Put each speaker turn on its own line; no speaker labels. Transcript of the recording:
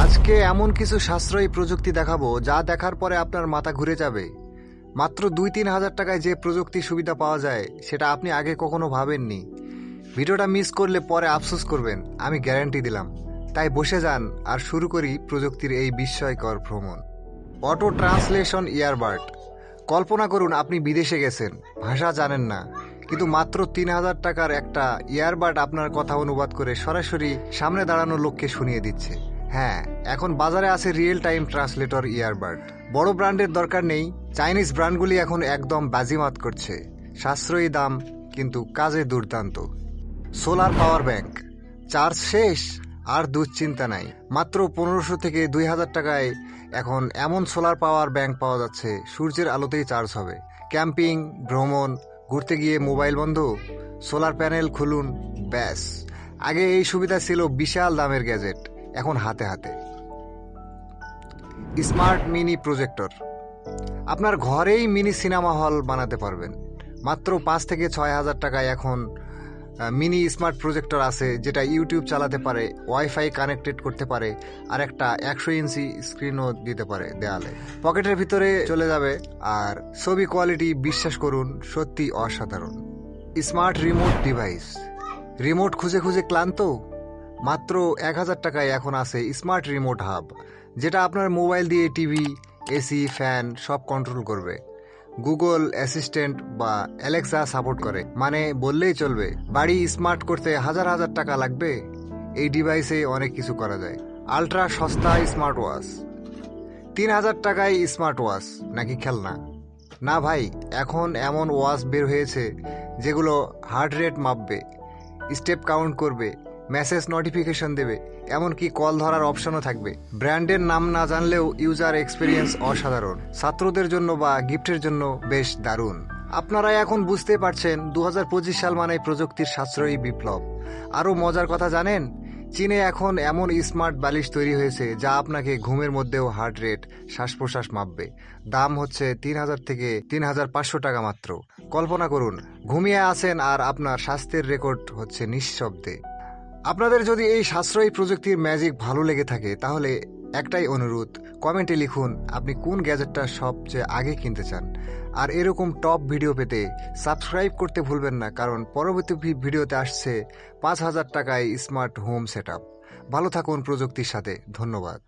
আজকে এমন কিছু সাশ্রয়ী প্রযুক্তি দেখাবো যা দেখার পরে আপনার মাথা ঘুরে যাবে। মাত্র 2-3 হাজার টাকায় যে প্রযুক্তি সুবিধা পাওয়া যায় সেটা আপনি আগে কখনো ভাবেননি। ভিডিওটা মিস করলে পরে আফসোস করবেন, আমি গ্যারান্টি দিলাম। তাই বসে যান আর শুরু করি প্রযুক্তির এই বিস্ময়কর ভ্রমণ। Auto translation earbud. কল্পনা করুন আপনি বিদেশে গেছেন, ভাষা জানেন না, কিন্তু মাত্র 3,000 টাকার একটা ইয়ারবাড আপনার কথা অনুবাদ করে সরাসরি সামনে দাঁড়ানো লোককে শুনিয়ে দিচ্ছে। হ্যাঁ, এখন বাজারে আছে রিয়েল টাইম ট্রান্সলেটর ইয়ারবাড। বড় ব্র্যান্ডের দরকার নেই, চাইনিজ ব্র্যান্ডগুলি এখন একদম বাজিমাত করছে। সাশ্রয়ী দাম কিন্তু কাজে দুর্দান্ত। সোলার পাওয়ার ব্যাংক, চার্জ শেষ আর দুশ্চিন্তা নাই। মাত্র 1500 থেকে 2,000 টাকায় এখন এমন সোলার পাওয়ার ব্যাংক পাওয়া যাচ্ছে, সূর্যের আলোতেই চার্জ হবে। ক্যাম্পিং, ভ্রমণ, ঘুরতে গিয়ে মোবাইল বন্ধ, সোলার প্যানেল খুলুন, ব্যাস। আগে এই সুবিধা ছিল বিশাল দামের গ্যাজেট, এখন হাতে হাতে। স্মার্ট মিনি প্রজেক্টর, আপনার ঘরেই মিনি সিনেমা হল বানাতে পারবেন। মাত্র 5 থেকে 6,000 টাকায় এখন মিনি স্মার্ট প্রজেক্টর আছে, যেটা ইউটিউব চালাতে পারে, ওয়াইফাই কানেক্টেড করতে পারে, আর একটা 100 ইঞ্চি স্ক্রিনও দিতে পারে দেয়ালে। পকেটের ভিতরে চলে যাবে, আর ছবি কোয়ালিটি বিশ্বাস করুন সত্যি অসাধারণ। স্মার্ট রিমোট ডিভাইস, রিমোট খুঁজে খুঁজে ক্লান্ত? মাত্র 1,000 টাকায় এখন আছে স্মার্ট রিমোট হাব, যেটা আপনার মোবাইল দিয়ে টিভি, এসি, ফ্যান সব কন্ট্রোল করবে। গুগল অ্যাসিস্ট্যান্ট বা অ্যালেক্সা সাপোর্ট করে, মানে বললেই চলবে। বাড়ি স্মার্ট করতে হাজার হাজার টাকা লাগবে, এই ডিভাইসে অনেক কিছু করা যায়। আলট্রা সস্তা স্মার্ট ওয়াচ, 3,000 টাকায় স্মার্ট ওয়াচ নাকি খেলনা? না ভাই, এখন এমন ওয়াচ বের হয়েছে যেগুলো হার্ট রেট মাপবে, স্টেপ কাউন্ট করবে, মেসেজ নোটিফিকেশন দেবে, এমনকি কল ধরার অপশনও থাকবে। ব্র্যান্ডের নাম না জানলেও ইউজার এক্সপিরিয়েন্স অসাধারণ। ছাত্রদের জন্য বা গিফটের জন্য বেশ দারুণ। আপনারা এখন বুঝতে পারছেন 2025 সাল মানে প্রযুক্তির সাশ্রয়ী বিপ্লব। আরও মজার কথা জানেন, চীনে এখন এমন স্মার্ট বালিশ তৈরি হয়েছে যা আপনাকে ঘুমের মধ্যেও হার্ট রেট, শ্বাস প্রশ্বাস মাপবে। দাম হচ্ছে 3,000 থেকে 3,500 টাকা মাত্র। কল্পনা করুন, ঘুমিয়ে আছেন আর আপনার স্বাস্থ্যের রেকর্ড হচ্ছে নিঃশব্দে। আপনাদের যদি এই সাশ্রয়ী প্রযুক্তির ম্যাজিক ভালো লেগে থাকে তাহলে একটাই অনুরোধ, কমেন্টে লিখুন আপনি কোন গ্যাজেটটা সবচেয়ে আগে কিনতে চান। আর এরকম টপ ভিডিও পেতে সাবস্ক্রাইব করতে ভুলবেন না, কারণ পরবর্তী ভিডিওতে আসছে 5,000 টাকায় স্মার্ট হোম সেটআপ। ভালো থাকুন প্রযুক্তির সাথে। ধন্যবাদ।